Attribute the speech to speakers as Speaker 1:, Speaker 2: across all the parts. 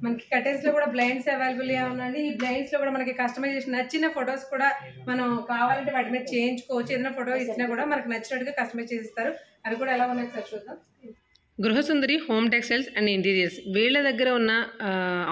Speaker 1: మనకి కర్టెన్స్ లో కూడా బ్లైండ్స్ అవైలబుల్ గా ఉన్నాయండి. ఈ బ్లైండ్స్ లో కూడా మనకి కస్టమైజేషన్ నచ్చిన ఫొటోస్ కూడా మనం కావాలంటే వాటి మీద చేయించుకోవచ్చు. ఏదైనా ఫోటో ఇచ్చినా కూడా మనకి నచ్చినట్టుగా కస్టమైజ్ చేసిస్తారు. అవి కూడా ఎలా ఉన్నాయి సార్ చూద్దాం. గృహసుందరి హోమ్ టెక్స్టైల్స్ అండ్ ఇంటీరియర్స్ వీళ్ళ దగ్గర ఉన్న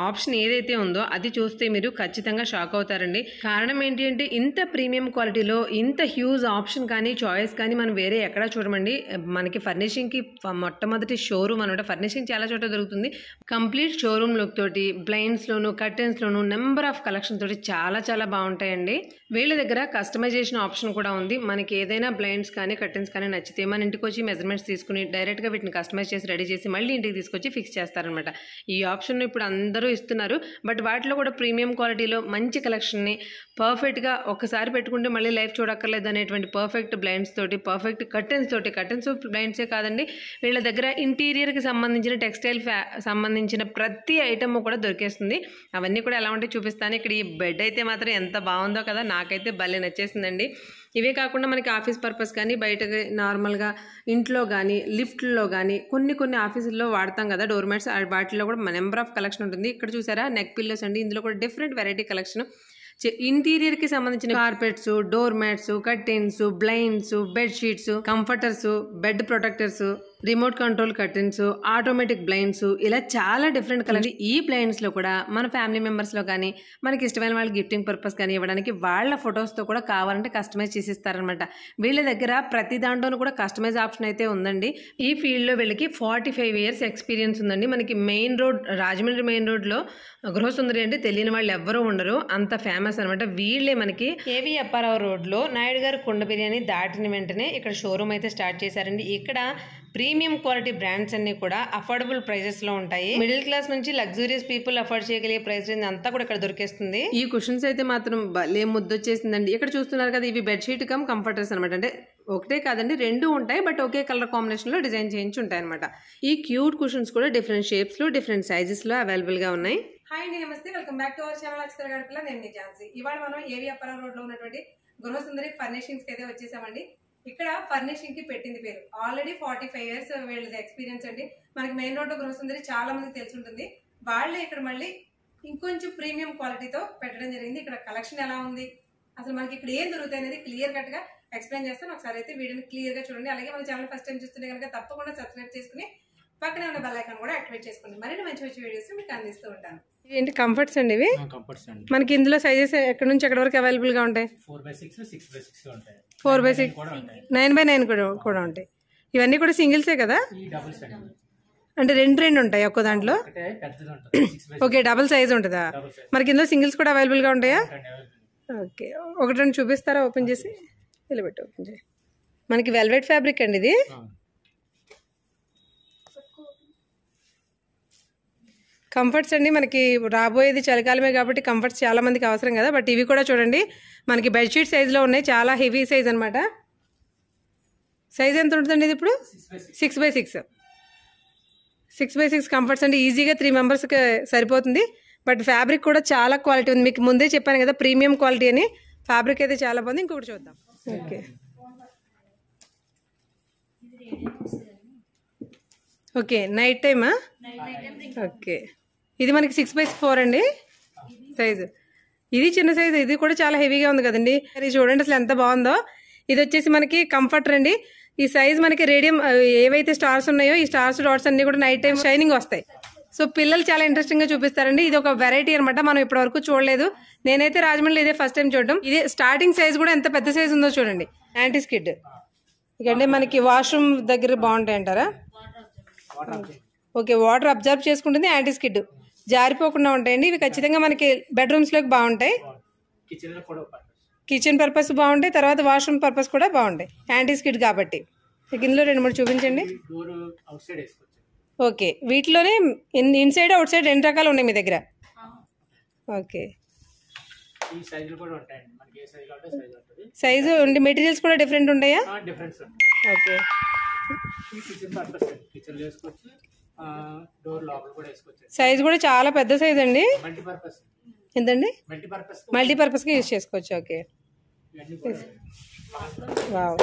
Speaker 1: ఆప్షన్ ఏదైతే ఉందో అది చూస్తే మీరు ఖచ్చితంగా షాక్ అవుతారండి. కారణం ఏంటి అంటే ఇంత ప్రీమియం క్వాలిటీలో ఇంత హ్యూజ్ ఆప్షన్ కానీ చాయిస్ కానీ మనం వేరే ఎక్కడా చూడమండి. మనకి ఫర్నిషింగ్కి మొట్టమొదటి షోరూమ్ అనమాట. ఫర్నిషింగ్ చాలా చోట దొరుకుతుంది. కంప్లీట్ షోరూమ్ లుక్ తోటి బ్లైండ్స్లోను కర్టెన్స్లోను నెంబర్ ఆఫ్ కలెక్షన్ తోటి చాలా చాలా బాగుంటాయండి. వీళ్ళ దగ్గర కస్టమైజేషన్ ఆప్షన్ కూడా ఉంది. మనకి ఏదైనా బ్లైండ్స్ కానీ కర్టెన్స్ కానీ నచ్చితే మన ఇంటికి వచ్చి మెజర్మెంట్స్ తీసుకుని డైరెక్ట్గా వీటిని కస్టమైజ్ చేసి రెడీ చేసి మళ్ళీ ఇంటికి తీసుకొచ్చి ఫిక్స్ చేస్తారనమాట. ఈ ఆప్షన్ ఇప్పుడు అందరూ ఇస్తున్నారు. బట్ వాటిలో కూడా ప్రీమియం క్వాలిటీలో మంచి కలెక్షన్ని పర్ఫెక్ట్గా ఒక్కసారి పెట్టుకుంటే మళ్ళీ లైఫ్ చూడక్కర్లేదు అనేటువంటి పర్ఫెక్ట్ బ్లైండ్స్ తోటి పర్ఫెక్ట్ కర్టెన్స్ తోటి కర్టెన్స్ బ్లైండ్సే కాదండి వీళ్ళ దగ్గర ఇంటీరియర్కి సంబంధించిన టెక్స్టైల్ సంబంధించిన ప్రతి ఐటమ్ కూడా దొరికేస్తుంది. అవన్నీ కూడా ఎలా ఉంటే చూపిస్తాను. ఇక్కడ ఈ బెడ్ అయితే మాత్రం ఎంత బాగుందో కదా, నాకైతే భలే నచ్చేసిందండి. ఇవే కాకుండా మనకి ఆఫీస్ పర్పస్ కానీ బయట నార్మల్గా ఇంట్లో కానీ లిఫ్ట్లో కానీ కొన్ని ఆఫీసుల్లో వాడతాం కదా డోర్ మ్యాట్స్, వాటిలో కూడా నెంబర్ ఆఫ్ కలెక్షన్ ఉంటుంది. ఇక్కడ చూసారా నెక్ పిల్లోస్ అండి. ఇందులో కూడా డిఫరెంట్ వెరైటీ కలెక్షన్. ఇంటీరియర్కి సంబంధించిన carpets, door mats, curtains, blinds, bedsheets, comforters, bed protectors, remote control curtains, automatic blinds, ఇలా చాలా డిఫరెంట్ కలెక్షన్. ఈ బ్లైండ్స్లో కూడా మన ఫ్యామిలీ మెంబర్స్లో కానీ మనకి ఇష్టమైన వాళ్ళకి గిఫ్టింగ్ పర్పస్ కానీ ఇవ్వడానికి వాళ్ళ ఫొటోస్తో కూడా కావాలంటే కస్టమైజ్ చేసిస్తారనమాట. వీళ్ళ దగ్గర ప్రతి దాంట్లోనూ కూడా కస్టమైజ్ ఆప్షన్ అయితే ఉందండి. ఈ ఫీల్డ్లో వీళ్ళకి 45 years ఎక్స్పీరియన్స్ ఉందండి. మనకి మెయిన్ రోడ్ రాజమండ్రి మెయిన్ రోడ్లో గృహసుందరి అంటే తెలియని వాళ్ళు ఎవ్వరూ ఉండరు, అంత ఫేమస్ అనమాట. వీళ్ళే మనకి కేవీ అప్పారావు రోడ్లో నాయుడు గారు కుండ బిర్యానీ దాటిన వెంటనే ఇక్కడ షోరూమ్ అయితే స్టార్ట్ చేశారండి. ఇక్కడ ప్రీమియం క్వాలిటీ బ్రాండ్స్ అన్ని కూడా అఫోర్డబుల్ ప్రైజెస్ లో ఉంటాయి. మిడిల్ క్లాస్ నుంచి లగ్జూరియస్ పీపుల్ అఫోర్డ్ చేయగలిగే ప్రైస్ రేంజ్ అంతా కూడా ఇక్కడ దొరికేస్తుంది. ఈ కుషన్స్ అయితే మాత్రం భలే ముద్దొచ్చేసిందండి. ఇక్కడ చూస్తున్నారు కదా, ఇవి బెడ్షీట్ కమ్ కంఫర్టర్స్ అనమాట. అంటే ఒకటే కాదండి, రెండు ఉంటాయి, బట్ ఒకే కలర్ కాంబినేషన్ లో డిజైన్ చేయించి ఉంటాయి అనమాట. ఈ క్యూట్ కుషన్స్ కూడా డిఫరెంట్ షేప్స్ లో డిఫరెంట్ సైజెస్ లో అవైలబుల్ గా ఉన్నాయి. హాయ్ అండి, నమస్తే, welcome back to our channel Akshara Gadapala. నేను మీ ఝాన్సీ. ఇవాళ మనం ఏవి అప్పారావు రోడ్ లో ఉన్నటువంటి గృహసుందరి ఫర్నిషింగ్స్ కి అయితే వచ్చేసామండి. ఇక్కడ ఫర్నిషింగ్ కి పెట్టింది పేరు. ఆల్రెడీ 45 years వీళ్ళది ఎక్స్పీరియన్స్ అండి. మనకి మెయిన్ రోడ్ గృహసుందరి చాలా మంది తెలిసి ఉంటుంది. వాళ్ళే ఇక్కడ మళ్ళీ ఇంకొంచెం ప్రీమియం క్వాలిటీతో పెట్టడం జరిగింది. ఇక్కడ కలెక్షన్ ఎలా ఉంది, అసలు మనకి ఇక్కడ ఏం దొరుకుతాయి అనేది క్లియర్ కట్ గా ఎక్స్ప్లెయిన్ చేస్తాను. ఒకసారి అయితే వీడియోని క్లియర్ గా చూడండి. అలాగే మన ఛానల్ ఫస్ట్ టైం చూస్తుంటే కనుక తప్పకుండా సబ్స్క్రైబ్ చేసుకుని పక్కనే ఉన్న బెల్ ఐకాన్ కూడా యాక్టివేట్ చేసుకోండి. మరిన్ని మంచి మంచి వీడియోస్ మీకు అందిస్తూ ఉంటాను. ఏంటి కంఫర్ట్స్ అండి ఇవి? మనకి ఇందులో సైజెస్ ఎక్కడ నుంచి ఎక్కడ వరకు అవైలబుల్ గా ఉంటాయి?
Speaker 2: 4x6, 6x6 ఉంటాయి.
Speaker 1: 4x6, 9x9 కూడా ఉంటాయి. ఇవన్నీ కూడా సింగిల్సే కదా? అంటే రెండు ఉంటాయి ఒక్కో దాంట్లో. ఓకే, డబుల్ సైజ్ ఉంటుందా? మనకి ఇందులో సింగిల్స్ కూడా అవైలబుల్ గా ఉంటాయా? ఓకే, ఒకటి రెండు చూపిస్తారా? ఓపెన్ చేసి ఇలా పెట్టి ఓపెన్ చేయి. మనకి వెల్వెట్ ఫ్యాబ్రిక్ అండి ఇది. కంఫర్ట్స్ అండి. మనకి రాబోయేది చలికాలమే కాబట్టి కంఫర్ట్స్ చాలా మందికి అవసరం కదా. బట్ ఇవి కూడా చూడండి, మనకి బెడ్షీట్ సైజులో ఉన్నాయి. చాలా హెవీ సైజ్ అనమాట. సైజ్ ఎంత ఉంటుందండి ఇది ఇప్పుడు? 6x6. 6x6 కంఫర్ట్స్ అంటే ఈజీగా 3 మెంబర్స్కి సరిపోతుంది. బట్ ఫ్యాబ్రిక్ కూడా చాలా క్వాలిటీ ఉంది. మీకు ముందే చెప్పాను కదా ప్రీమియం క్వాలిటీ అని. ఫ్యాబ్రిక్ అయితే చాలా బాగుంది. ఇంకొకటి చూద్దాం. ఓకే ఓకే, నైట్ టైమా? ఓకే, ఇది మనకి 6x4 అండి సైజు. ఇది చిన్న సైజు, ఇది కూడా చాలా హెవీగా ఉంది కదండి. ఇది చూడండి అసలు ఎంత బాగుందో. ఇది వచ్చేసి మనకి కంఫర్టర్ అండి. ఈ సైజ్ మనకి రేడియం ఏవైతే స్టార్స్ ఉన్నాయో ఈ స్టార్స్ డాట్స్ అన్ని కూడా నైట్ టైం షైనింగ్ వస్తాయి. సో పిల్లలు చాలా ఇంట్రెస్టింగ్ గా చూపిస్తారండి. ఇది ఒక వెరైటీ అనమాట, మనం ఇప్పటి వరకు చూడలేదు. నేనైతే రాజమండ్రిలో ఇదే ఫస్ట్ టైం చూడడం. ఇదే స్టార్టింగ్ సైజ్ కూడా ఎంత పెద్ద సైజ్ ఉందో చూడండి. యాంటీ స్కిడ్ ఇకంటే మనకి వాష్రూమ్ దగ్గర బాగుంటాయి అంటారా? ఓకే, వాటర్ అబ్జర్వ్ చేసుకుంటుంది. యాంటీ స్కిడ్ జారిపోకుండా ఉంటాయండి. ఇవి ఖచ్చితంగా మనకి బెడ్రూమ్స్ లోకి బాగుంటాయి. కిచెన్ పర్పస్ బాగుంటాయి, తర్వాత వాష్రూమ్ పర్పస్ కూడా బాగుంటాయి. యాంటీ స్కిడ్ కాబట్టి. ఇందులో 2-3 చూపించండి. ఓకే, వీటిలోనే ఇన్సైడ్ అవుట్ సైడ్ 2 రకాలు ఉన్నాయి మీ దగ్గర. ఓకే, సైజు ఉండి మెటీరియల్స్ కూడా డిఫరెంట్ ఉంటాయా? ఓకే, సైజ్ కూడా చాలా పెద్ద సైజ్ అండి. ఎంతండి? మల్టీపర్పస్ కి యూజ్ చేసుకోవచ్చు. ఓకే, వావ్,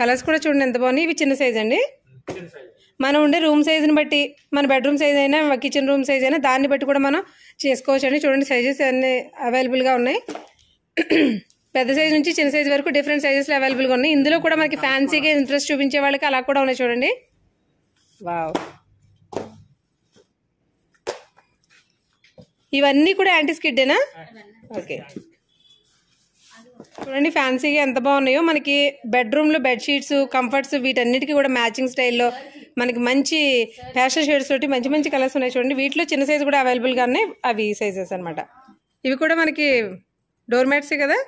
Speaker 1: కలర్స్ కూడా చూడండి ఎంత బాగున్నాయి. ఇవి చిన్న సైజ్ అండి. మనం ఉండే రూమ్ సైజుని బట్టి మన బెడ్రూమ్ సైజ్ అయినా కిచెన్ రూమ్ సైజ్ అయినా దాన్ని బట్టి కూడా మనం చేసుకోవచ్చు అండి. చూడండి సైజెస్ అన్నీ అవైలబుల్గా ఉన్నాయి. పెద్ద సైజ్ నుంచి చిన్న సైజ్ వరకు డిఫరెంట్ సైజెస్లో అవైలబుల్గా ఉన్నాయి. ఇందులో కూడా మనకి ఫ్యాన్సీగా ఇంట్రెస్ట్ చూపించే వాళ్ళకి అలా కూడా ఉన్నాయి చూడండి. వావ్, ఇవన్నీ కూడా యాంటీ స్కిడ్డేనా? ఓకే, చూడండి ఫ్యాన్సీగా ఎంత బాగున్నాయో. మనకి బెడ్రూమ్లో బెడ్షీట్స్, కంఫర్ట్స్ వీటన్నిటికీ కూడా మ్యాచింగ్ స్టైల్లో మనకి మంచి ఫ్యాషన్ షేడ్స్ తోటి మంచి మంచి కలర్స్ ఉన్నాయి చూడండి. వీటిలో చిన్న సైజు కూడా అవైలబుల్గా ఉన్నాయి. అవి సైజెస్ అనమాట. ఇవి కూడా మనకి డోర్ మ్యాట్సే కదా?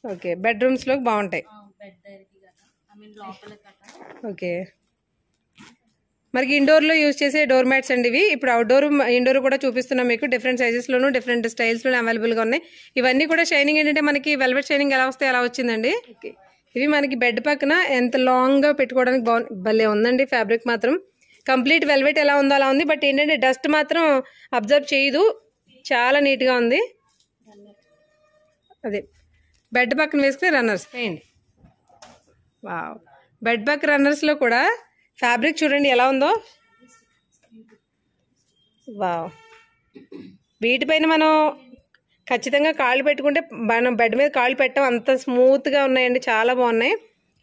Speaker 1: ఓకే, బెడ్రూమ్స్లో బాగుంటాయి. ఓకే, మనకి ఇండోర్లో యూజ్ చేసే డోర్ మ్యాట్స్ అండి ఇవి. ఇప్పుడు అవుట్డోర్ ఇండోర్ కూడా చూపిస్తున్నాం మీకు. డిఫరెంట్ సైజెస్లోను డిఫరెంట్ స్టైల్స్లోనే అవైలబుల్గా ఉన్నాయి. ఇవన్నీ కూడా షైనింగ్ ఏంటంటే మనకి వెల్వెట్ షైనింగ్ ఎలా వస్తే అలా వచ్చిందండి. ఇవి మనకి బెడ్ పక్కన ఎంత లాంగ్గా పెట్టుకోవడానికి భలే ఉందండి. ఫ్యాబ్రిక్ మాత్రం కంప్లీట్ వెల్వెట్ ఎలా ఉందో అలా ఉంది. బట్ ఏంటంటే డస్ట్ మాత్రం అబ్జర్వ్ చేయదు. చాలా నీట్గా ఉంది. అదే బెడ్ పక్కన వేసుకుని రన్నర్స్ వేయండి. వావ్, బెడ్ పక్క రన్నర్స్లో కూడా ఫ్యాబ్రిక్ చూడండి ఎలా ఉందో. వావ్, వీటిపైన మనం ఖచ్చితంగా కాళ్ళు పెట్టుకుంటే మనం బెడ్ మీద కాళ్ళు పెట్టాం, అంత స్మూత్గా ఉన్నాయండి. చాలా బాగున్నాయి.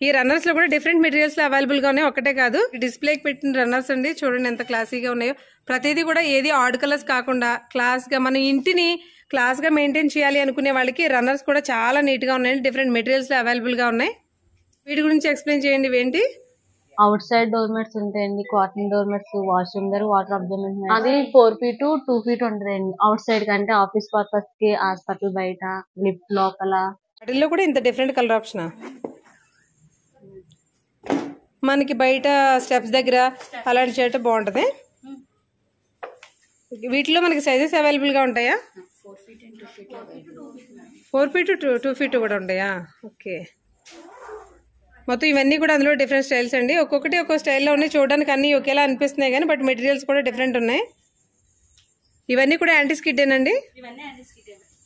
Speaker 1: ఈ రన్నర్స్లో కూడా డిఫరెంట్ మెటీరియల్స్లో అవైలబుల్గా ఉన్నాయి. ఒకటే కాదు, డిస్ప్లేకి పెట్టిన రన్నర్స్ అండి. చూడండి ఎంత క్లాసీగా ఉన్నాయో. ప్రతిదీ కూడా ఏది ఆడ్ కలర్స్ కాకుండా క్లాస్గా మన ఇంటిని క్లాస్గా మెయింటైన్ చేయాలి అనుకునే వాళ్ళకి రన్నర్స్ కూడా చాలా నీట్గా ఉన్నాయండి. డిఫరెంట్ మెటీరియల్స్లో అవైలబుల్గా ఉన్నాయి. వీటి గురించి ఎక్స్ప్లెయిన్ చేయండి. ఇవేంటి?
Speaker 3: అవుట్ సైడ్ డోర్ మ్యాట్స్ ఉంటాయండి. కాటన్ డోర్ మ్యాట్స్, వాష్రూమ్ దగ్గర వాటర్ అబ్జర్వేషన్. అది 4 feet to 2 feet ఉంటుందండి. అవుట్ సైడ్ కంటే ఆఫీస్ పర్పస్ కి, హాస్పిటల్ బయట, లిఫ్ట్ లోపల.
Speaker 1: వాటిల్లో కూడా ఇంత డిఫరెంట్ కలర్ ఆప్షన్. మనకి బయట స్టెప్స్ దగ్గర అలాంటి చేయటం బాగుంటుంది. వీటిలో మనకి సైజెస్ అవైలబుల్గా ఉంటాయా? 4 feet to 2 feet కూడా ఉంటాయా? ఓకే, మొత్తం ఇవన్నీ కూడా అందులో డిఫరెంట్ స్టైల్స్ అండి. ఒక్కొక్కటి ఒక్కో స్టైల్లో ఉన్నాయి. చూడడానికి అన్నీ ఒకేలా అనిపిస్తున్నాయి కానీ బట్ మెటీరియల్స్ కూడా డిఫరెంట్ ఉన్నాయి. ఇవన్నీ కూడా యాంటీ స్కిడ్డేనండి?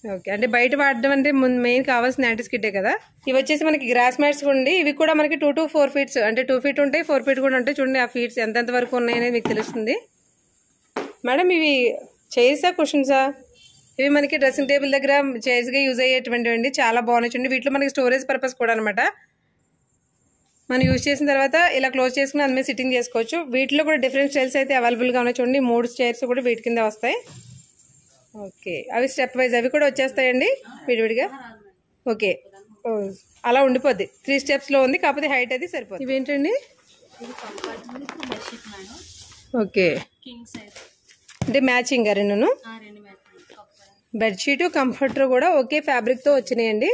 Speaker 1: ఓకే, అంటే బయట వాడడం అంటే మెయిన్ కావాల్సిన యాంటీ స్కిడ్డే కదా. ఇవి వచ్చేసి మనకి గ్రాస్ మ్యాట్స్ ఉండి ఇవి కూడా మనకి 2 to 4 feet, అంటే 2 feet ఉంటాయి, 4 feet కూడా ఉంటాయి. చూడండి ఆ ఫీట్స్ ఎంతెంత వరకు ఉన్నాయి అనేది మీకు తెలుస్తుంది. మేడం ఇవి చైర్సా కుషన్సా? ఇవి మనకి డ్రెస్సింగ్ టేబుల్ దగ్గర చైర్స్గా యూజ్ అయ్యేటువంటివి అండి. చాలా బాగున్నాయి చూడండి. వీటిలో మనకి స్టోరేజ్ పర్పస్ కూడా అనమాట. మనం యూజ్ చేసిన తర్వాత ఇలా క్లోజ్ చేసుకుని అందులో సిట్టింగ్ చేసుకోవచ్చు. వీటిలో కూడా డిఫరెంట్ స్టైల్స్ అయితే అవైలబుల్గా ఉన్నాయి చూడండి. 3 చైర్స్ కూడా వీటి కింద వస్తాయి. ఓకే, అవి స్టెప్ వైజ్ అవి కూడా వచ్చేస్తాయండి విడివిడిగా. ఓకే, అలా ఉండిపోద్ది. 3 steps ఉంది, కాకపోతే హైట్ అది సరిపోతుంది. ఇవేంటండి? ఓకే, అంటే మ్యాచింగ్ రెండు బెడ్షీట్ కంఫర్టర్ కూడా ఒకే ఫ్యాబ్రిక్తో వచ్చినాయండి.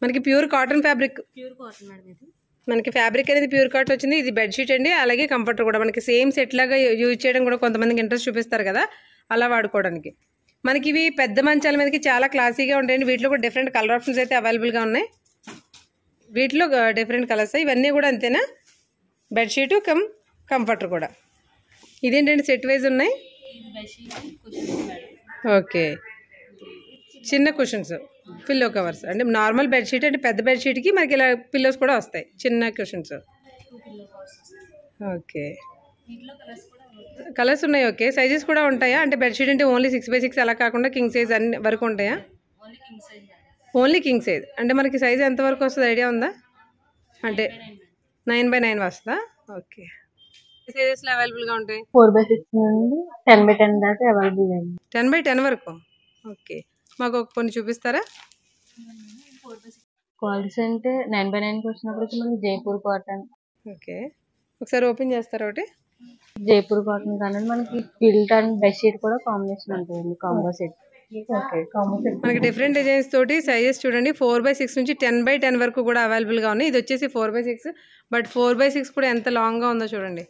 Speaker 1: మనకి ప్యూర్ కాటన్ ఫ్యాబ్రిక్. మనకి ఫ్యాబ్రిక్ అనేది ప్యూర్ కాటన్ వచ్చింది. ఇది బెడ్షీట్ అండి. అలాగే కంఫర్టర్ కూడా మనకి సేమ్ సెట్ లాగా యూజ్ చేయడం కూడా కొంతమందికి ఇంట్రెస్ట్ చూపిస్తారు కదా, అలా వాడుకోవడానికి. మనకి ఇవి పెద్ద మంచాల మీదకి చాలా క్లాసీగా ఉంటాయండి. వీటిలో కూడా డిఫరెంట్ కలర్ ఆప్షన్స్ అయితే అవైలబుల్గా ఉన్నాయి. వీటిలో డిఫరెంట్ కలర్స్ ఇవన్నీ కూడా అంతేనా? బెడ్షీట్ కంఫర్టర్ కూడా. ఇదేంటండి సెట్ వైజ్ ఉన్నాయి? ఓకే, చిన్న కుషన్స్, పిల్లో కవర్స్. అంటే నార్మల్ బెడ్షీట్ అంటే పెద్ద బెడ్షీట్కి మనకి ఇలా పిల్లోస్ కూడా వస్తాయి, చిన్న కుషన్స్. ఓకే, కలర్స్ ఉన్నాయి. ఓకే, సైజెస్ కూడా ఉంటాయా? అంటే బెడ్షీట్ అంటే ఓన్లీ 6x6 అలా కాకుండా కింగ్ సైజ్ అన్ని వరకు ఉంటాయా? Only king size. అంటే మనకి సైజ్ ఎంత వరకు వస్తుంది ఐడియా ఉందా? అంటే 9x9 వస్తుందా? ఓకే, సైజెస్లో అవైలబుల్గా ఉంటాయి.
Speaker 3: 4x6 నుండి 10x10 దాకా అవైలబుల్ అండి.
Speaker 1: 10x10 వరకు. ఓకే, మాకు కొన్ని చూపిస్తారా?
Speaker 3: క్వాలిటీస్ అంటే 9x9 వచ్చినప్పటికి మనకి జైపూర్ కాటన్.
Speaker 1: ఓకే, ఒకసారి ఓపెన్ చేస్తారా ఒకటి?
Speaker 3: జైపూర్ కాటన్ కానీ మనకి కిల్ట్ అండ్ బెడ్షీట్ కూడా కాంబినేషన్ ఉంటుందండి, combo set.
Speaker 1: Okay, combo set. మనకి డిఫరెంట్ డిజైన్స్ తోటి సైజెస్ చూడండి 4x6 నుంచి 10x10 వరకు కూడా అవైలబుల్గా ఉన్నాయి. ఇది వచ్చేసి 4x6, బట్ 4x6 కూడా ఎంత లాంగ్గా ఉందో చూడండి.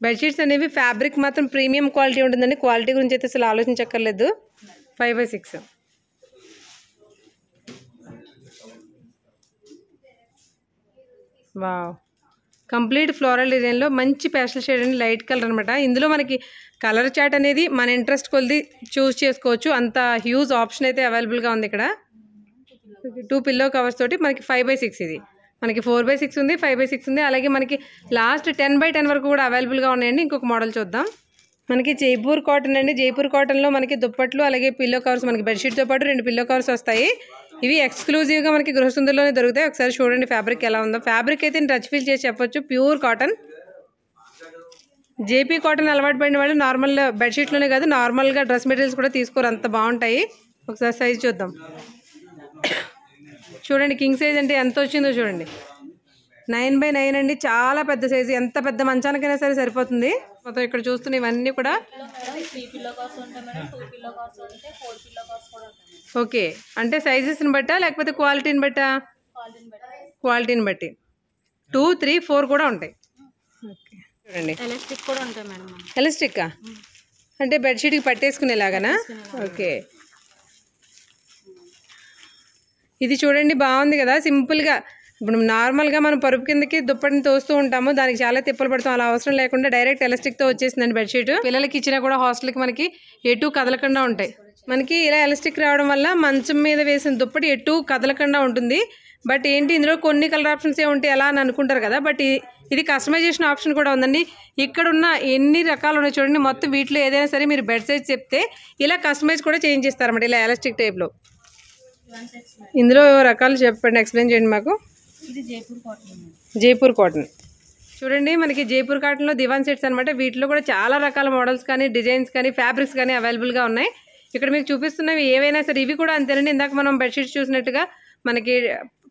Speaker 1: బెడ్షీట్స్ అనేవి ఫ్యాబ్రిక్ మాత్రం ప్రీమియం క్వాలిటీ ఉంటుందండి. క్వాలిటీ గురించి అయితే అసలు ఆలోచించక్కర్లేదు. 5x6. వావ్, కంప్లీట్ ఫ్లోరల్ డిజైన్లో మంచి పేస్టల్ షేడ్ అండి, లైట్ కలర్ అనమాట. ఇందులో మనకి కలర్ చార్ట్ అనేది మన ఇంట్రెస్ట్ కొలిది చూస్ చేసుకోవచ్చు. అంత హ్యూజ్ ఆప్షన్ అయితే అవైలబుల్గా ఉంది ఇక్కడ. 2 పిల్లో కవర్స్ తోటి మనకి 5/6 ఇది మనకి 4/6 ఉంది 5/6 ఉంది అలాగే మనకి లాస్ట్ 10/10 వరకు కూడా అవైలబుల్గా ఉన్నాయండి. ఇంకొక మోడల్ చూద్దాం. మనకి జైపూర్ కాటన్ అండి. జైపూర్ కాటన్లో మనకి దుప్పట్లు అలాగే పిల్లో కవర్స్ మనకి బెడ్షీట్తో పాటు 2 పిల్లో కవర్స్ వస్తాయి. ఇవి ఎక్స్క్లూజివ్గా మనకి గృహసుందర్లోనే దొరుకుతాయి. ఒకసారి చూడండి ఫ్యాబ్రిక్ ఎలా ఉందో. ఫ్యాబ్రిక్ అయితే టచ్ ఫీల్ చేసి చెప్పొచ్చు, ప్యూర్ కాటన్. జేపీ కాటన్ అలవాటు పడిన వాళ్ళు నార్మల్ బెడ్షీట్లోనే కాదు నార్మల్గా డ్రెస్ మెటీరియల్స్ కూడా తీసుకోరు, అంత బాగుంటాయి. ఒకసారి సైజ్ చూద్దాం. చూడండి కింగ్ సైజ్ అంటే ఎంత వచ్చిందో చూడండి, 9/9 అండి. చాలా పెద్ద సైజు, ఎంత పెద్ద మంచానికైనా సరే సరిపోతుంది. మొత్తం ఇక్కడ చూస్తున్న ఇవన్నీ కూడా ఓకే. అంటే సైజెస్ని బట్టా లేకపోతే క్వాలిటీని బట్టా? క్వాలిటీని బట్టి 2, 3, 4 కూడా ఉంటాయి. ఓకే చూడండి
Speaker 3: ఎలాస్టిక్ కూడా ఉంటాయి మేడం.
Speaker 1: ఎలాస్టిక్కా అంటే బెడ్షీట్కి పట్టేసుకునేలాగానా? ఓకే. ఇది చూడండి బాగుంది కదా, సింపుల్గా. ఇప్పుడు నార్మల్గా మనం పరుపు కిందకి దుప్పటిని తోస్తూ ఉంటాము, దానికి చాలా తిప్పలు పడతాం. అలా అవసరం లేకుండా డైరెక్ట్ ఎలాస్టిక్తో వచ్చేసిందండి బెడ్షీట్. పిల్లలకి ఇచ్చినా కూడా హాస్టల్కి మనకి ఎటు కదలకుండా ఉంటాయి. మనకి ఇలా ఎలాస్టిక్ రావడం వల్ల మంచం మీద వేసిన దుప్పటి ఎటు కదలకుండా ఉంటుంది. బట్ ఏంటి ఇందులో కొన్ని కలర్ ఆప్షన్స్ ఉంటాయి ఎలా అని అనుకుంటారు కదా, బట్ ఇది కస్టమైజేషన్ ఆప్షన్ కూడా ఉందండి. ఇక్కడ ఉన్న ఎన్ని రకాలు ఉన్నాయి చూడండి, మొత్తం వీటిలో ఏదైనా సరే మీరు బెడ్ సైజ్ చెప్తే ఇలా కస్టమైజ్ కూడా చేంజ్ చేస్తారన్నమాట, ఇలా ఎలాస్టిక్ టైప్లో. ఇందులో రకాలు చెప్పండి, ఎక్స్ప్లెయిన్ చేయండి మాకు.
Speaker 3: ఇది జైపూర్ కాటన్.
Speaker 1: జైపూర్ కాటన్ చూడండి, మనకి జైపూర్ కాటన్లో దివాన్ సెట్స్ అనమాట. వీటిలో కూడా చాలా రకాల మోడల్స్ కానీ డిజైన్స్ కానీ ఫ్యాబ్రిక్స్ కానీ అవైలబుల్గా ఉన్నాయి. ఇక్కడ మీకు చూపిస్తున్నవి ఏవైనా సరే ఇవి కూడా అంతేనండి. ఇందాక మనం బెడ్షీట్స్ చూసినట్టుగా మనకి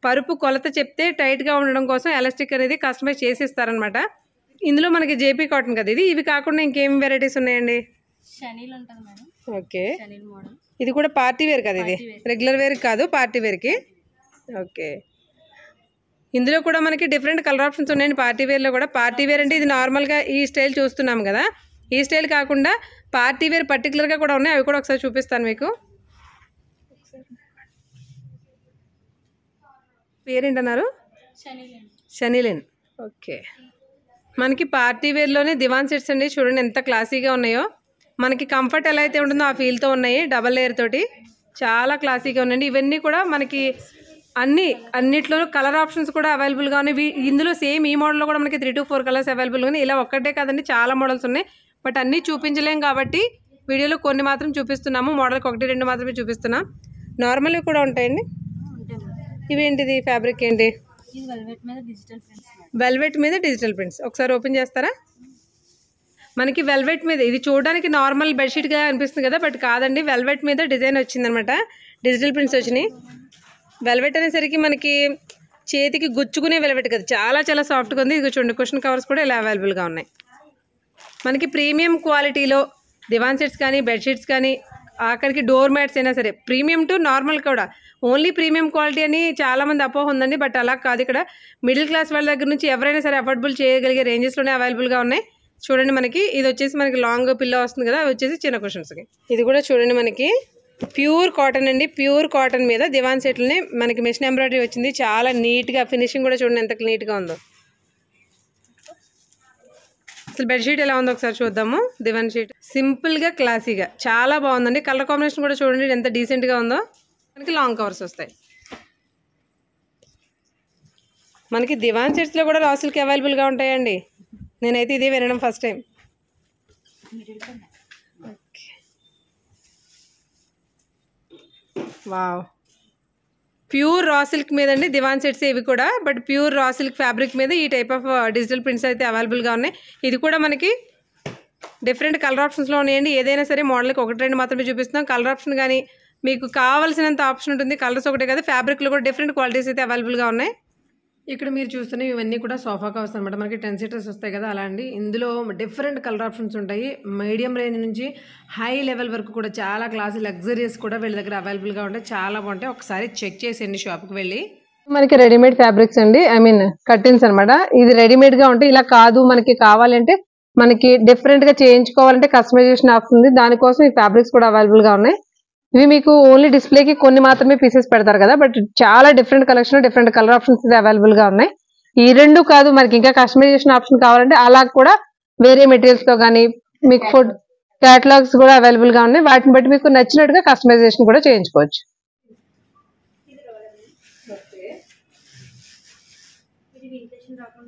Speaker 1: పరుపు కొలత చెప్తే టైట్గా ఉండడం కోసం ఎలాస్టిక్ అనేది కస్టమైజ్ చేసి ఇస్తారనమాట. ఇందులో మనకి జేపీ కాటన్ కదా ఇది. ఇవి కాకుండా ఇంకేం వెరైటీస్ ఉన్నాయండి?
Speaker 3: షనీల్ ఉంటుంది మేడం.
Speaker 1: ఓకే.
Speaker 3: Chenille model.
Speaker 1: ఇది కూడా పార్టీ వేర్ కదా, ఇది రెగ్యులర్ వేర్ కాదు, పార్టీ వేర్కి. ఓకే. ఇందులో కూడా మనకి డిఫరెంట్ కలర్ ఆప్షన్స్ ఉన్నాయండి పార్టీ వేర్లో కూడా. పార్టీ వేర్ అంటే ఇది నార్మల్గా ఈ స్టైల్ చూస్తున్నాం కదా, ఈ స్టైల్ కాకుండా పార్టీ వేర్ పర్టికులర్గా కూడా ఉన్నాయి. అవి కూడా ఒకసారి చూపిస్తాను మీకు. పేరేంటన్నారు? షనీలిన్. ఓకే. మనకి పార్టీ వేర్లోనే దివాన్ సెట్స్ అండి. చూడండి ఎంత క్లాసీగా ఉన్నాయో. మనకి కంఫర్ట్ ఎలా అయితే ఉంటుందో ఆ ఫీల్తో ఉన్నాయి, డబల్ లేయర్ తోటి చాలా క్లాసీగా ఉన్నాయండి. ఇవన్నీ కూడా మనకి అన్నిట్లోనూ కలర్ ఆప్షన్స్ కూడా అవైలబుల్గా ఉన్నాయి. ఇందులో సేమ్ ఈ మోడల్లో కూడా మనకి 3 to 4 కలర్స్ అవైలబుల్గా ఉన్నాయి. ఇలా ఒక్కటే కాదండి, చాలా మోడల్స్ ఉన్నాయి. బట్ అన్నీ చూపించలేం కాబట్టి వీడియోలో కొన్ని మాత్రం చూపిస్తున్నాము. మోడల్కి 1, 2 మాత్రమే చూపిస్తున్నాం. నార్మల్వి కూడా ఉంటాయండి. ఇవేంటిది ఫ్యాబ్రిక్ ఏంటి? వెల్వెట్ మీద డిజిటల్ ప్రింట్స్. ఒకసారి ఓపెన్ చేస్తారా? మనకి వెల్వెట్ మీద ఇది చూడడానికి నార్మల్ బెడ్షీట్గా అనిపిస్తుంది కదా, బట్ కాదండి, వెల్వెట్ మీద డిజైన్ వచ్చిందనమాట, డిజిటల్ ప్రింట్స్ వచ్చినాయి. వెల్వెట్ అనేసరికి మనకి చేతికి గుచ్చుకునే వెల్వెట్ కదా, చాలా చాలా సాఫ్ట్గా ఉంది. ఇది చూడండి కుషన్ కవర్స్ కూడా ఇలా అవైలబుల్గా ఉన్నాయి. మనకి ప్రీమియం క్వాలిటీలో దివాన్ సెట్స్ కానీ బెడ్షీట్స్ కానీ ఆఖరికి డోర్ మ్యాట్స్ అయినా సరే ప్రీమియం టు నార్మల్ కూడా ఓన్లీ ప్రీమియం క్వాలిటీ అని చాలామంది అపోహ ఉందండి. బట్ అలా కాదు, ఇక్కడ మిడిల్ క్లాస్ వాళ్ళ దగ్గర నుంచి ఎవరైనా సరే అఫోర్డబుల్ చేయగలిగే రేంజెస్లోనే అవైలబుల్గా ఉన్నాయి. చూడండి మనకి ఇది వచ్చేసి మనకి లాంగ్ పిల్లో వస్తుంది కదా, అది వచ్చేసి చిన్న కుషన్స్కి. ఇది కూడా చూడండి మనకి ప్యూర్ కాటన్ అండి. ప్యూర్ కాటన్ మీద దివాన్ సెట్లని మనకి మెషిన్ ఎంబ్రాయిడరీ వచ్చింది. చాలా నీట్గా ఫినిషింగ్ కూడా చూడండి ఎంత నీట్గా ఉందో. అసలు బెడ్షీట్ ఎలా ఉందో ఒకసారి చూద్దాము. దివాన్ షీట్ సింపుల్గా క్లాసీగా చాలా బాగుందండి. కలర్ కాంబినేషన్ కూడా చూడండి ఎంత డీసెంట్గా ఉందో. మనకి లాంగ్ కవర్స్ వస్తాయి. మనకి దివాన్ సెట్స్లో కూడా రా సిల్క్ అవైలబుల్గా ఉంటాయండి. నేనైతే ఇదే వినడం first time. Okay. Wow, pure raw silk మీద అండి దివాన్ సెట్స్ ఇవి కూడా. But pure raw silk fabric మీద ఈ టైప్ ఆఫ్ డిజిటల్ ప్రింట్స్ అయితే అవైలబుల్గా ఉన్నాయి. ఇది కూడా మనకి డిఫరెంట్ కలర్ ఆప్షన్స్లో ఉన్నాయండి. ఏదైనా సరే మోడల్కి 1, 2 మాత్రమే చూపిస్తున్నాం. కలర్ ఆప్షన్ కానీ మీకు కావాల్సినంత ఆప్షన్ ఉంటుంది. కలర్స్ ఒకటే కదా, ఫ్యాబ్రిక్లో కూడా డిఫరెంట్ క్వాలిటీస్ అయితే అవైలబుల్గా ఉన్నాయి. ఇక్కడ మీరు చూస్తున్న ఇవన్నీ కూడా సోఫా కవర్స్ అనమాట. మనకి 10 seaters వస్తాయి కదా, అలా అండి. ఇందులో డిఫరెంట్ కలర్ ఆప్షన్స్ ఉంటాయి. మీడియం రేంజ్ నుంచి హై లెవెల్ వరకు కూడా చాలా క్లాసీ లగ్జరియస్ కూడా వీళ్ళ దగ్గర అవైలబుల్గా ఉంటాయి. చాలా బాగుంటాయి. ఒకసారి చెక్ చేసేయండి షాప్కి వెళ్ళి. మనకి రెడీమేడ్ ఫ్యాబ్రిక్స్ అండి, ఐ మీన్ కర్టెన్స్ అనమాట. ఇది రెడీమేడ్గా ఉంటాయి. ఇలా కాదు, మనకి కావాలంటే మనకి డిఫరెంట్గా చేయించుకోవాలంటే కస్టమైజేషన్ ఆప్షన్ ఉంది. దానికోసం ఈ ఫ్యాబ్రిక్స్ కూడా అవైలబుల్గా ఉన్నాయి. ఇవి మీకు ఓన్లీ డిస్ప్లేకి కొన్ని మాత్రమే పీసెస్ పెడతారు కదా, బట్ చాలా different collection different colour options అవైలబుల్గా ఉన్నాయి. ఈ రెండు కాదు, మనకి ఇంకా కస్టమైజేషన్ ఆప్షన్ కావాలంటే అలా కూడా వేరే మెటీరియల్స్తో కానీ మీకు ఫుడ్ క్యాటలాగ్స్ కూడా అవైలబుల్గా ఉన్నాయి. వాటిని బట్టి మీకు నచ్చినట్టుగా కస్టమైజేషన్ కూడా చేయించుకోవచ్చు.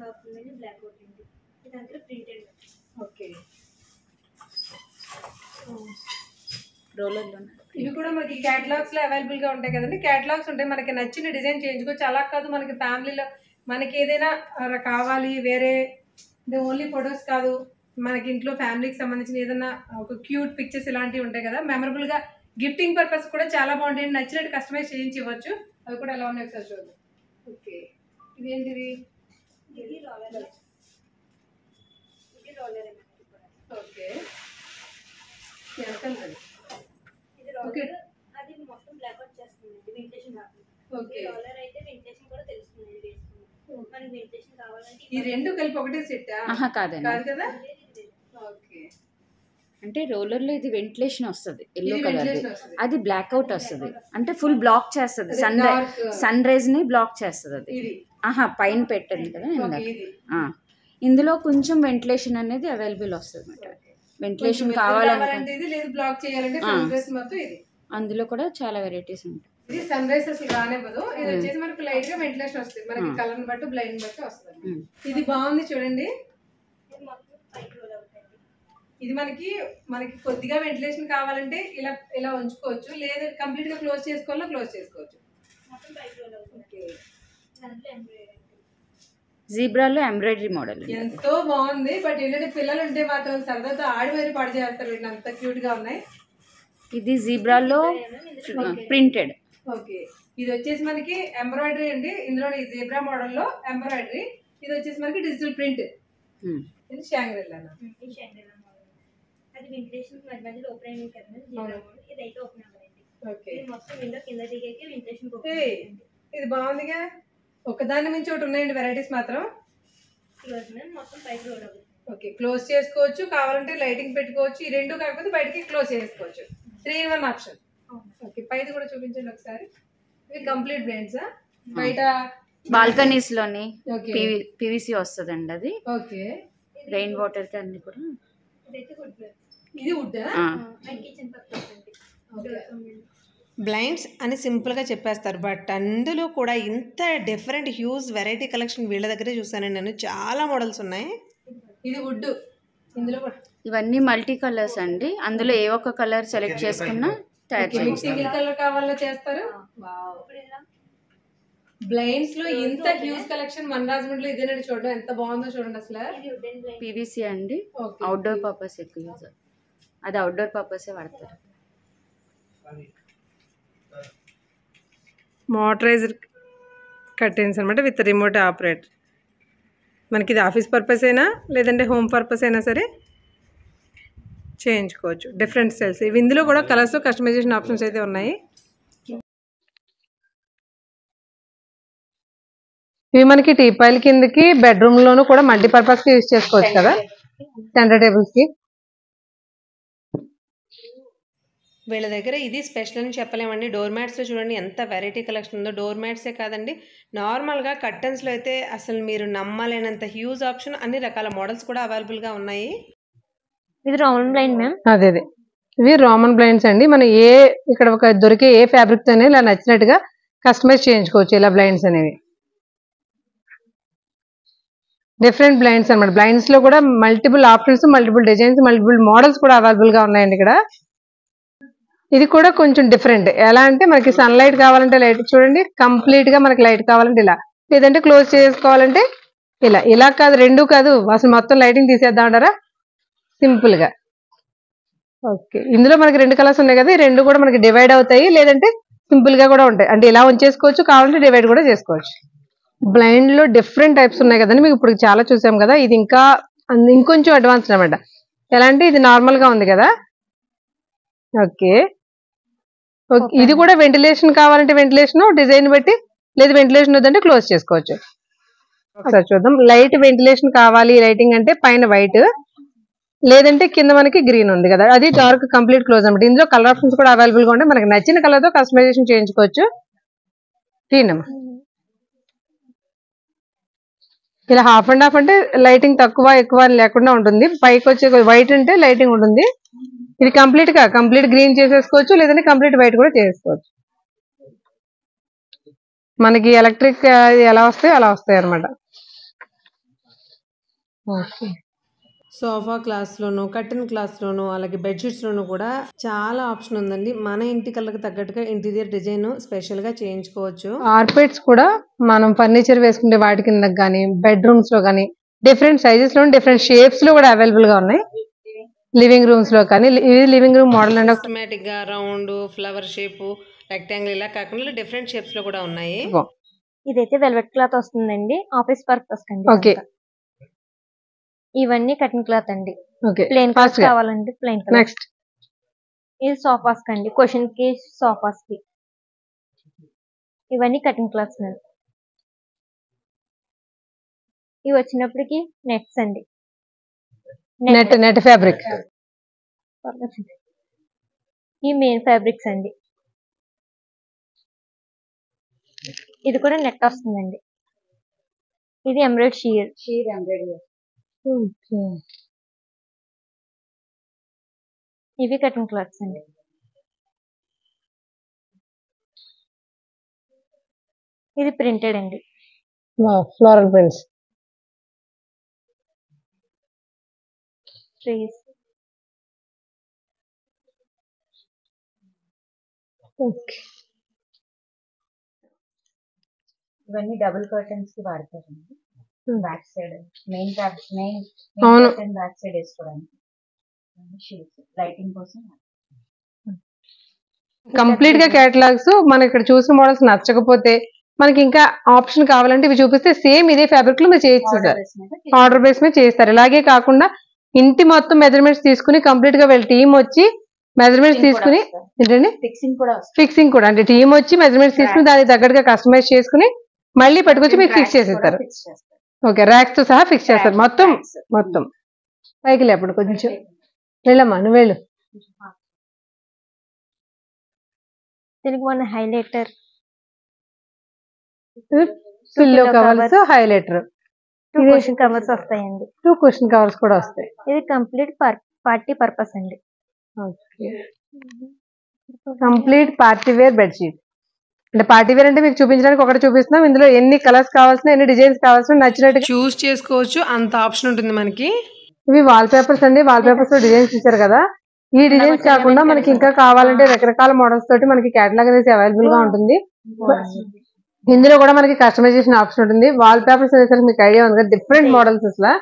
Speaker 4: కాకుండా అవుతుందని బ్లాక్ అవుట్ అండి. ఇదంతా ప్రింటెడ్.
Speaker 1: ఓకే.
Speaker 5: రోలర్లో
Speaker 1: ఇవి కూడా మనకి క్యాటలాగ్స్ లో అవైలబుల్ గా ఉంటాయి కదండి. క్యాటలాగ్స్ ఉంటాయి, మనకి నచ్చిన డిజైన్ చేయించుకోవచ్చు. అలా కాదు మనకి ఫ్యామిలీలో మనకి ఏదైనా కావాలి వేరే, ఓన్లీ ఫొటోస్ కాదు, మనకి ఇంట్లో ఫ్యామిలీకి సంబంధించిన ఏదైనా ఒక క్యూట్ పిక్చర్స్ ఇలాంటివి ఉంటాయి కదా, మెమరబుల్ గా గిఫ్టింగ్ పర్పస్ కూడా చాలా బాగుంటాయి. నచ్చినట్టు కస్టమైజ్ చేయించి ఇవ్వచ్చు. అవి కూడా ఎలా ఉన్నాయి ఒకసారి చూద్దాం. ఓకే, ఇదేంటిది?
Speaker 4: ఇది రోలర్. ఇది రోలర్.
Speaker 1: ఓకే, ఎంత?
Speaker 4: ఇది రోలర్. అది మొత్తం బ్లాక్ అవుట్ చేస్తుంది, వెంటిలేషన్ రాకుండా. ఓకే. రోలర్ అయితే వెంటిలేషన్ కూడా తెలుస్తుంది వేసుకుంటే. మనకి వెంటిలేషన్ కావాలంటే
Speaker 1: ఈ రెండు కలిపి ఒకటే సెట్?
Speaker 5: కాదండి,
Speaker 1: కాదు కదా. ఓకే,
Speaker 5: అంటే రోలర్లో ఇది వెంటిలేషన్ వస్తుంది ఎల్లో
Speaker 1: ఇది
Speaker 5: కలర్,
Speaker 1: ventilation వస్తది.
Speaker 5: అది బ్లాక్ అవుట్ వస్తుంది. అంటే ఫుల్ బ్లాక్ చేస్తుంది, సన్ రైజ్ ని బ్లాక్ చేస్తుంది అది.
Speaker 1: ఇది
Speaker 5: పైన పెట్టండి కదా
Speaker 1: ఓకే,
Speaker 5: ఇందాక.
Speaker 1: ఇది
Speaker 5: ఇందులో కొంచెం వెంటిలేషన్ అనేది అవైలబుల్ వస్తుంది అన్నమాట. వెంటిలేషన్
Speaker 1: కొంచెం కావాలంటే ఇది, లేదు బ్లాక్ చేయాలంటే సన్ రైజ్ మొత్తం ఇది.
Speaker 5: అందులో కూడా చాలా వెరైటీస్ ఉంటాయి.
Speaker 1: ఇది సన్ రైజ్ అసలు రానివ్వదు. ఇది వచ్చేసి మనకి లైట్ గా వెంటిలేషన్ వస్తుంది, మనకి కలర్ బట్టి బ్లైండ్ బట్టి వస్తుంది. ఇది బాగుంది చూడండి.
Speaker 4: ఇది మొత్తం పైకి రోల్ అవుతుంది.
Speaker 1: ఇది మనకి కొద్దిగా వెంటిలేషన్ కావాలంటే ఇలా ఇలా ఉంచుకోవచ్చు, లేదా కంప్లీట్ గా క్లోజ్ చేసుకోవాలో క్లోజ్ చేసుకోవచ్చు.
Speaker 4: మొత్తం పైకి రోల్ అవుతుంది.
Speaker 1: ఓకే,
Speaker 4: దాంట్లో ఎంబ్రాయిడరీ.
Speaker 5: జీబ్రాలో embroidery model.
Speaker 1: ఎంతో బాగుంది. బట్ ఏంటంటే పిల్లలు ఉంటే మాత్రం సరదాతో ఆడి మరి పాడు చేస్తారు వీటిని, అంత క్యూట్ గా ఉన్నాయి.
Speaker 5: ఇది జీబ్రాలో ప్రింటెడ్.
Speaker 1: ఓకే, ఇది వచ్చేసి మనకి ఎంబ్రాయిడరీ అండి. ఇందులో ఈ జీబ్రా మోడల్ లో ఎంబ్రాయిడరీ. ఇది వచ్చేసి మనకి డిజిటల్ ప్రింట్. ఇది షాంగ్రిల్లానా?
Speaker 4: ఇది షాంగ్రిల్లా మోడల్. అది వెంటిలేషన్ మధ్యలో ఓపెన్ అయింది కదా జీబ్రా మోడల్. ఇది అయితే ఓపెన్ అవ్వదండి.
Speaker 1: ఓకే,
Speaker 4: ఇది మొత్తం విండో కింద దిగాక వెంటిలేషన్ ఓపెన్
Speaker 1: ఏయ్,
Speaker 4: అవుతుంది.
Speaker 1: ఇది బాగుందిగా. ఒకదాని మించి ఒకటి ఉన్నాయండి వెరైటీస్ మాత్రం.
Speaker 4: క్లోజ్ మొత్తం పైకి రోల్ అవుతుంది.
Speaker 1: ఓకే, క్లోజ్ చేసుకోవచ్చు, కావాలంటే లైటింగ్ పెట్టుకోవచ్చు. ఈ రెండు కాకపోతే బయటికి క్లోజ్ చేసుకోవచ్చు. 3-in-1 option. ఓకే, పైది కూడా చూపించండి ఒకసారి. ఇవి కంప్లీట్ బ్రాండ్సా? బయట
Speaker 5: బాల్కనీస్ లోని
Speaker 1: ఓకే
Speaker 5: పివిసి వస్తుందండి అది.
Speaker 1: ఓకే,
Speaker 5: రెయిన్ వాటర్ కి అన్ని కూడా.
Speaker 4: ఇదైతే వుడ్.
Speaker 1: ఇది వుడ్.
Speaker 4: అండ్ కిచెన్ పర్పస్ అండి.
Speaker 1: బ్లైండ్స్ అని సింపుల్గా చెప్పేస్తారు, బట్ అందులో కూడా ఇంత డిఫరెంట్ హ్యూజ్ వెరైటీ కలెక్షన్ వీళ్ళ దగ్గరే చూసానండి నేను. చాలా మోడల్స్ ఉన్నాయి. ఇది వుడ్. ఇందులో కూడా
Speaker 5: ఇవన్నీ మల్టీ కలర్స్ అండి. అందులో ఏ ఒక్క కలర్ సెలెక్ట్ చేసుకున్నా తయారు చేస్తారు.
Speaker 1: సింగిల్ కలర్ కావాలో చేస్తారు. బ్లైండ్స్ లో ఇంత హ్యూజ్ కలెక్షన్ మన రాజమండ్రిలో ఇదేనండి. చూడండి ఎంత బాగుందో చూడండి అసలు.
Speaker 5: పివిసి అండి, అవుట్డోర్ పర్పస్ ఎక్కువ యూజ్. అది అవుట్డోర్ పర్పసే వాడతారు.
Speaker 1: మోటరైజ్డ్ కర్టెన్స్ అనమాట, విత్ రిమోట్ ఆపరేట్. మనకి ఇది ఆఫీస్ పర్పస్ అయినా లేదంటే హోమ్ పర్పస్ అయినా సరే చేయించుకోవచ్చు. Different styles. ఇవి ఇందులో కూడా కలర్స్ కస్టమైజేషన్ ఆప్షన్స్ అయితే ఉన్నాయి. ఇవి మనకి టీపాయిల కిందకి బెడ్రూమ్ లోను కూడా మల్టీపర్పస్ కి యూజ్ చేసుకోవచ్చు కదా, సెంటర్ టేబుల్స్ కి. వీళ్ళ దగ్గర ఇది స్పెషల్ అని చెప్పలేమండి. డోర్ మ్యాట్స్లో చూడండి ఎంత వెరైటీ కలెక్షన్ ఉందో. డోర్ మ్యాట్సే కాదండి, నార్మల్గా కర్టన్స్లో అయితే అసలు మీరు నమ్మలేనంత హ్యూజ్ ఆప్షన్, అన్ని రకాల మోడల్స్ కూడా అవైలబుల్గా ఉన్నాయి.
Speaker 3: ఇది రోమన్ బ్లైండ్ మ్యామ్.
Speaker 1: అదే ఇవి రోమన్ బ్లైండ్స్ అండి. మనం ఇక్కడ ఒక దొరికే ఏ ఫ్యాబ్రిక్ తోనే ఇలా నచ్చినట్టుగా కస్టమైజ్ చేయించుకోవచ్చు ఇలా బ్లైండ్స్ అనేవి. డిఫరెంట్ బ్లైండ్స్ అనమాట. బ్లైండ్స్ లో కూడా multiple options, multiple designs, multiple models కూడా అవైలబుల్ గా ఉన్నాయండి ఇక్కడ. ఇది కూడా కొంచెం డిఫరెంట్. ఎలా అంటే మనకి సన్ లైట్ కావాలంటే లైట్ చూడండి, కంప్లీట్ గా మనకి లైట్ కావాలంటే ఇలా, లేదంటే క్లోజ్ చేసుకోవాలంటే ఇలా. ఇలా కాదు, రెండు కాదు, అసలు మొత్తం లైటింగ్ తీసేద్దాం అంటారా సింపుల్ గా. ఓకే, ఇందులో మనకి రెండు కలర్స్ ఉన్నాయి కదా, ఈ రెండు కూడా మనకి డివైడ్ అవుతాయి, లేదంటే సింపుల్ గా కూడా ఉంటాయి. అంటే ఇలా ఉంచేసుకోవచ్చు, కావాలంటే డివైడ్ కూడా చేసుకోవచ్చు. బ్లైండ్ లో డిఫరెంట్ టైప్స్ ఉన్నాయి కదండి, మీకు ఇప్పుడు చాలా చూసాం కదా. ఇది ఇంకా ఇంకొంచెం అడ్వాన్స్ అనమాట. ఎలా అంటే ఇది నార్మల్ గా ఉంది కదా. ఓకే, ఇది కూడా వెంటిలేషన్ కావాలంటే వెంటిలేషన్ డిజైన్ బట్టి, లేదు వెంటిలేషన్ వద్దంటే క్లోజ్ చేసుకోవచ్చు. ఒకసారి చూద్దాం. లైట్ వెంటిలేషన్ కావాలి లైటింగ్ అంటే పైన వైట్, లేదంటే కింద మనకి గ్రీన్ ఉంది కదా, అది డార్క్ కంప్లీట్ క్లోజ్ అనమాట. ఇందులో కలర్ ఆప్షన్స్ కూడా అవైలబుల్ గా ఉంటాయి. మనకి నచ్చిన కలర్ తో కస్టమైజేషన్ చేయించుకోవచ్చు. తీనమ్మా, ఇలా హాఫ్ అండ్ హాఫ్ అంటే లైటింగ్ తక్కువ ఎక్కువ లేకుండా ఉంటుంది. పైకి వచ్చే వైట్ అంటే లైటింగ్ ఉంటుంది. ఇది కంప్లీట్ గ్రీన్ చేసేసుకోవచ్చు, లేదంటే కంప్లీట్ వైట్ కూడా చేసుకోవచ్చు. మనకి ఎలక్ట్రిక్ ఎలా వస్తాయి అలా వస్తాయి అనమాట. ఓకే. సోఫా క్లాస్లోను, కర్టెన్ క్లాస్లోను, అలాగే బెడ్షీట్స్లోను కూడా చాలా ఆప్షన్ ఉందండి. మన ఇంటి కలర్కి తగ్గట్టుగా ఇంటీరియర్ డిజైన్ స్పెషల్గా చేయించుకోవచ్చు. కార్పెట్స్ కూడా మనం ఫర్నిచర్ వేసుకుంటే వాటి కింద కానీ బెడ్రూమ్స్ లో కానీ డిఫరెంట్ సైజెస్ లో డిఫరెంట్ షేప్స్ లో కూడా అవైలబుల్ గా ఉన్నాయి. లివింగ్ రూమ్స్ లో కానీ ఇది living room model and systematic గా రౌండ్, ఫ్లవర్ షేప్, రెక్టాంగిల్ ఇలా కాకుండా డిఫరెంట్ షేప్స్ లో కూడా ఉన్నాయి.
Speaker 4: ఇదైతే వెల్వెట్ క్లాత్ వస్తుందండి, ఆఫీస్ పర్పస్ కండి.
Speaker 1: ఓకే.
Speaker 4: ఇవన్నీ కటింగ్ క్లాత్ అండి.
Speaker 1: ఓకే.
Speaker 4: ప్లెయిన్ క్లాత్ కావాలండి ప్లెయిన్ క్లాత్.
Speaker 1: నెక్స్ట్
Speaker 4: ఇది సోఫాస్ కండి, క్వశ్చన్ కి సోఫాస్ కి. ఇవన్నీ కటింగ్ క్లాత్స్ అండి. ఇవి వచ్చినప్పటికి నెట్స్ అండి.
Speaker 1: Net fabric.
Speaker 4: ఈ మెయిన్ ఫ్యాబ్రిక్స్ అండి. ఇది కూడా నెట్ వస్తుందండి. ఇది ఎంబ్రాయిడ్ షీర్ ఎంబ్రాయిడ్. ఇవి కటింగ్ క్లాత్స్ అండి. ఇది ప్రింటెడ్ అండి.
Speaker 1: Floral prints.
Speaker 4: ట్రీస్.
Speaker 5: ఇవన్నీ డబుల్ కర్టన్స్ కి వాడతారండి. బ్యాక్ సైడ్ మెయిన్
Speaker 1: అవును.
Speaker 5: కర్టన్ బ్యాక్ సైడ్ వేసుకోవడానికి లైటింగ్ కోసం.
Speaker 1: కంప్లీట్ గా కేటలాగ్స్ మనం ఇక్కడ చూసిన మోడల్స్ నచ్చకపోతే మనకి ఇంకా ఆప్షన్ కావాలంటే ఇవి చూపిస్తే సేమ్ ఇదే ఫ్యాబ్రిక్ లో మీరు చేయొచ్చు సార్. ఆర్డర్ బేస్ మీద చేస్తారు. ఇలాగే కాకుండా ఇంటి మొత్తం మెజర్మెంట్స్ తీసుకుని కంప్లీట్ గా వీళ్ళ టీం వచ్చి మెజర్మెంట్స్ తీసుకుని ఏంటండి ఫిక్సింగ్ కూడా అంటే టీం వచ్చి మెజర్మెంట్స్ తీసుకుని దానికి తగ్గట్టుగా కస్టమైజ్ చేసుకుని మళ్ళీ పట్టుకొచ్చి మీకు ఫిక్స్ చేసేస్తారు. ఓకే. ర్యాక్స్ తో సహా ఫిక్స్ చేస్తారు మొత్తం. పైకి లేపడు కొంచెం. వెళ్ళమ్మా నువ్వు వెళ్ళు.
Speaker 4: దీనికి మన highlighter,
Speaker 1: pillow covers, highlighter,
Speaker 4: 2 cushion covers వస్తాయండి.
Speaker 1: 2 క్వశ్చన్ కవర్స్ కూడా వస్తాయి.
Speaker 4: ఇది కంప్లీట్ పార్టీ పర్పస్ అండి.
Speaker 1: Okay. Complete party wear bedsheet. అంటే పార్టీ వేర్ అంటే మీకు చూపించడానికి ఒకటి చూపిస్తున్నాం. ఇందులో ఎన్ని కలర్స్ కావాల్సిన, ఎన్ని డిజైన్స్ కావాల్సిన నచ్చినట్టు చూస్ చేసుకోవచ్చు. అంత ఆప్షన్ ఉంటుంది మనకి. ఇవి వాల్ పేపర్స్ అండి. వాల్ పేపర్స్ లో డిజైన్స్ ఇచ్చారు కదా. ఈ డిజైన్స్ కాకుండా మనకి ఇంకా కావాలంటే రకరకాల మోడల్స్ తోటి మనకి కేటలాగ్ అనేది అవైలబుల్ గా ఉంటుంది. ఇందులో కూడా మనకి కస్టమైజేషన్ ఆప్షన్ ఉంటుంది. వాల్ పేపర్స్ అనేసరికి మీకు ఐడియా ఉంది కదా, డిఫరెంట్ మోడల్స్ అసలు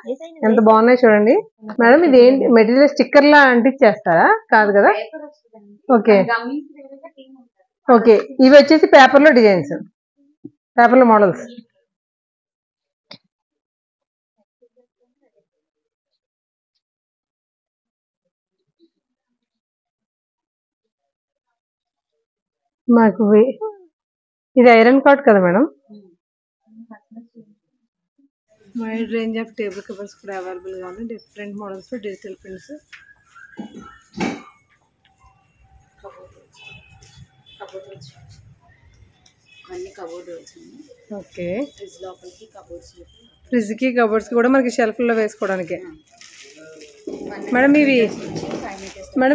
Speaker 1: ఎంత బాగున్నాయి చూడండి. మేడం ఇది ఏంటి మెటీరియల్ స్టిక్కర్ లా అంటించేస్తారా? కాదు కదా. ఓకే. ఓకే. ఇవి వచ్చేసి పేపర్ లో డిజైన్స్, పేపర్ లో మోడల్స్. మాకు ఇది ఐరన్ కాట్ కదా madam. Wide range of table covers కూడా అవైలబుల్ గా ఉన్నాయి. Different models, digital prints. Okay. Fridge కి కబోర్డ్స్ కూడా మనకి షెల్ఫ్ లో వేసుకోవడానికి. మేడం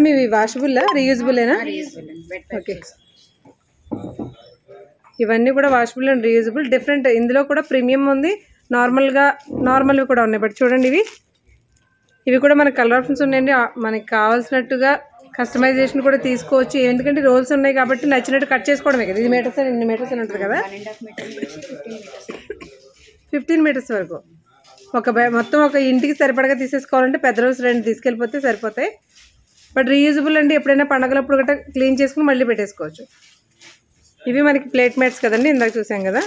Speaker 1: ఇవి వాషబుల్ రీయూజబుల్? ఓకే. ఇవన్నీ కూడా వాషబుల్ అండ్ రీయూజబుల్. డిఫరెంట్ ఇందులో కూడా ప్రీమియం ఉంది, నార్మల్వి కూడా ఉన్నాయి. బట్ చూడండి ఇవి కూడా మనకి కలర్ ఆప్షన్స్ ఉన్నాయండి. మనకి కావాల్సినట్టుగా కస్టమైజేషన్ కూడా తీసుకోవచ్చు. ఎందుకంటే రోల్స్ ఉన్నాయి కాబట్టి నచ్చినట్టు కట్ చేసుకోవడమే కదా. ఇది మీటర్స్ ఎన్ని మీటర్స్ అని ఉంటుంది కదా, 15 మీటర్స్ వరకు. మొత్తం ఒక ఇంటికి సరిపడగా తీసేసుకోవాలంటే పెద్ద రోల్స్ 2 తీసుకెళ్ళిపోతే సరిపోతాయి. బట్ రీయూజబుల్ అండి. ఎప్పుడైనా పండగలప్పుడు గట్రా క్లీన్ చేసుకుని మళ్ళీ పెట్టేసుకోవచ్చు. ఇవి మనకి ప్లేట్ మ్యాట్స్ కదండి, ఇందాక చూసాం కదా.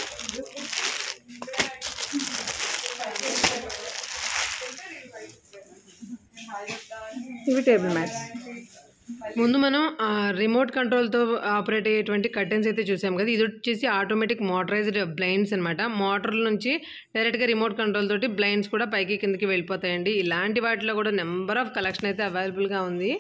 Speaker 1: ఇవి టేబుల్ మ్యాట్స్. ముందు మనం రిమోట్ కంట్రోల్తో ఆపరేట్ అయ్యేటువంటి కర్టెన్స్ అయితే చూసాం కదా. ఇది వచ్చేసి ఆటోమేటిక్ మోటరైజ్డ్ బ్లైండ్స్ అనమాట. మోటార్ నుంచి డైరెక్ట్గా రిమోట్ కంట్రోల్ తోటి బ్లైండ్స్ కూడా పైకి కిందకి వెళ్ళిపోతాయండి. ఇలాంటి వాటిలో కూడా నెంబర్ ఆఫ్ కలెక్షన్ అయితే అవైలబుల్గా ఉంది.